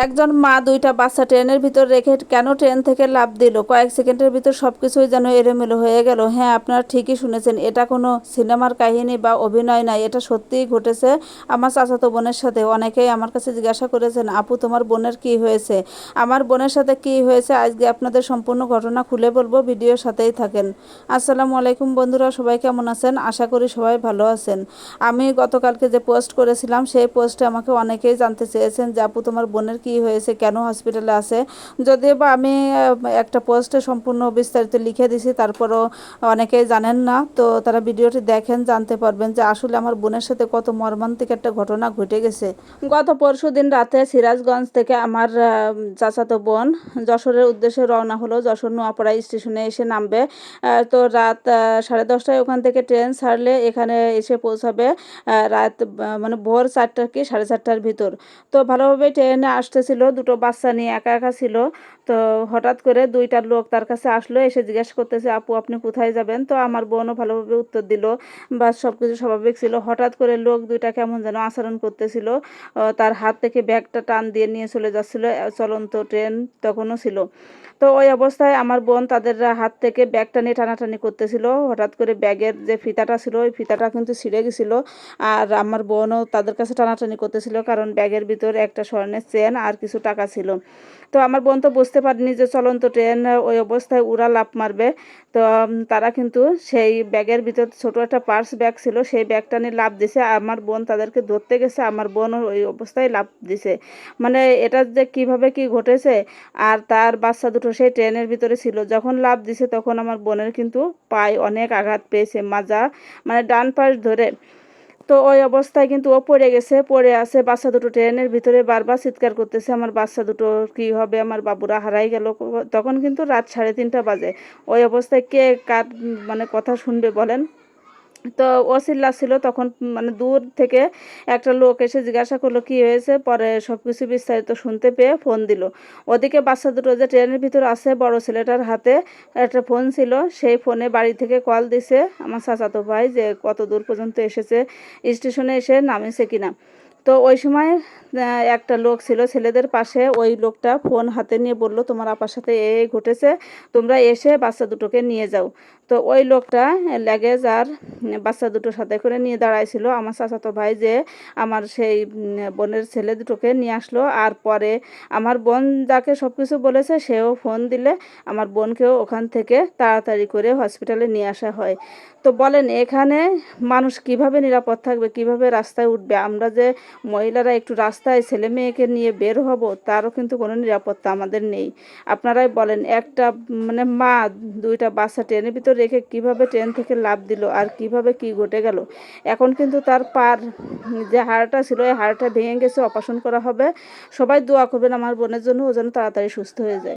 একজন মা দুইটা বাচ্চা ট্রেনের ভিতর রেখে কেন ট্রেন থেকে লাফ দিল? কয়েক সেকেন্ডের ভিতর সব কিছুই যেন এলোমেলো হয়ে গেল। হ্যাঁ, আপনারা ঠিকই শুনেছেন, এটা কোনো সিনেমার কাহিনী বা অভিনয় নয়, এটা সত্যিই ঘটেছে আমার চাচাতো বোনের সাথে। অনেকেই আমার কাছে জিজ্ঞাসা করেছেন, আপু তোমার বোনের কি হয়েছে? আমার বোনের সাথে কি হয়েছে আজকে আপনাদের সম্পূর্ণ ঘটনা খুলে বলবো, ভিডিওর সাথেই থাকেন। আসসালামু আলাইকুম বন্ধুরা, সবাই কেমন আছেন? আশা করি সবাই ভালো আছেন। আমি গতকালকে যে পোস্ট করেছিলাম সেই পোস্টে আমাকে অনেকেই জানতে চেয়েছেন যে আপু তোমার বোনের কি হয়েছে, কেন হসপিটালে আছে। যদিও বা আমি একটা পোস্টে সম্পূর্ণ বিস্তারিত লিখে দিছি, তারপরও অনেকেই জানেন না। তো তারা ভিডিওটি দেখেন, জানতে পারবেন যে আসলে আমার বোনের সাথে কত মর্মান্তিক একটা ঘটনা ঘটে গেছে। গত পরশুদিন রাতে সিরাজগঞ্জ থেকে আমার চাচাতো বোন যশোরের উদ্দেশ্যে রওনা হলো। যশোর নোয়াপাড়া স্টেশনে এসে নামবে। তো রাত 10:30টায় ওখান থেকে ট্রেন ছাড়লে এখানে এসে পৌঁছাবে রাত মানে ভোর 4টা কি 4:30টার ভিতর। তো ভালোভাবে ট্রেনে আসতেছিল, দুটো বাচ্চা নিয়ে একা একা ছিল। তো হঠাৎ করে দুইটা লোক তার কাছে আসলো, এসে জিজ্ঞেস করতেছে, আপু আপনি কোথায় যাবেন? তো আমার বোনও ভালোভাবে উত্তর দিল, বা সব কিছু স্বাভাবিক ছিল। হঠাৎ করে লোক দুইটা কেমন যেন আচরণ করতেছিল, তার হাত থেকে ব্যাগটা টান দিয়ে নিয়ে চলে যাচ্ছিল। চলন্ত ট্রেন তখনও ছিল। তো ওই অবস্থায় আমার বোন তাদের হাত থেকে ব্যাগটা নিয়ে টানাটানি করতেছিল। হঠাৎ করে ব্যাগের যে ফিতাটা ছিল ওই ফিতাটা কিন্তু ছিঁড়ে গেছিল। আর আমার বোনও তাদের কাছে টানাটানি করতেছিল, কারণ ব্যাগের ভিতর একটা স্বর্ণের চেন আর কিছু টাকা ছিল। তো আমার বোন তো বুঝতে পারেনি যে চলন্ত ট্রেন ওই অবস্থায় উড়া লাফ মারবে। তো তারা কিন্তু সেই ব্যাগের ভিতর ছোট একটা পার্স ব্যাগ ছিল, সেই ব্যাগটা নিয়ে লাফ দিছে। আমার বোন তাদেরকে ধরতে গেছে, আমার বোন ওই অবস্থায় লাফ দিছে। মানে এটা যে কিভাবে কি ঘটেছে। আর তার বাচ্চা দুটো সেই ট্রেনের ভিতরে ছিল, যখন লাফ দিছে তখন আমার বোনের কিন্তু পায়ে অনেক আঘাত পেয়েছে, মাজা মানে ডান পাশ ধরে। তো ওই অবস্থায় কিন্তু ও পড়ে গেছে, পড়ে আছে। বাচ্চা দুটো ট্রেনের ভিতরে বারবার চিৎকার করতেছে, আমার বাচ্চা দুটো কি হবে, আমার বাবুরা হারাই গেল। তখন কিন্তু রাত 3:30 বাজে। ওই অবস্থায় কে কার মানে কথা শুনবে বলেন? তো ও চিল্লাচ্ছিল তখন, মানে দূর থেকে একটা লোক এসে জিজ্ঞাসা করলো কি হয়েছে। পরে সব কিছু বিস্তারিত শুনতে পেয়ে ফোন দিল। ওদিকে বাচ্চা দুটো যে ট্রেনের ভিতর আছে, বড় ছেলেটার হাতে একটা ফোন ছিল, সেই ফোনে বাড়ি থেকে কল দিছে আমার চাচাতো ভাই যে কত দূর পর্যন্ত এসেছে, স্টেশনে এসে নামেছে কিনা। তো ওই সময় একটা লোক ছিল ছেলেদের পাশে, ওই লোকটা ফোন হাতে নিয়ে বলল, তোমার আপার সাথে এই ঘটেছে, তোমরা এসে বাচ্চা দুটোকে নিয়ে যাও। তো ওই লোকটা লাগেজ আর বাচ্চা দুটোর সাথে করে নিয়ে দাঁড়াইছিল আমার চাচাতো ভাই, যে আমার সেই বোনের ছেলে দুটোকে নিয়ে আসলো। আর পরে আমার বোন যাকে সব কিছু বলেছে সেও ফোন দিলে আমার বোনকেও ওখান থেকে তাড়াতাড়ি করে হসপিটালে নিয়ে আসা হয়। তো বলেন এখানে মানুষ কিভাবে নিরাপদ থাকবে, কিভাবে রাস্তায় উঠবে? আমরা যে মহিলারা একটু রাস্তায় ছেলে মেয়েকে নিয়ে বের হব, তারও কিন্তু কোনো নিরাপত্তা আমাদের নেই। আপনারাই বলেন, একটা মানে মা দুইটা বাচ্চা ট্রেনের ভিতর রেখে কিভাবে ট্রেন থেকে লাফ দিল, আর কিভাবে কি ঘটে গেল। এখন কিন্তু তার পার যে হাড়টা ছিল এই হাড়টা ভেঙে গেছে, অপারেশন করা হবে। সবাই দোয়া করবেন আমার বোনের জন্য, ও যেন তাড়াতাড়ি সুস্থ হয়ে যায়।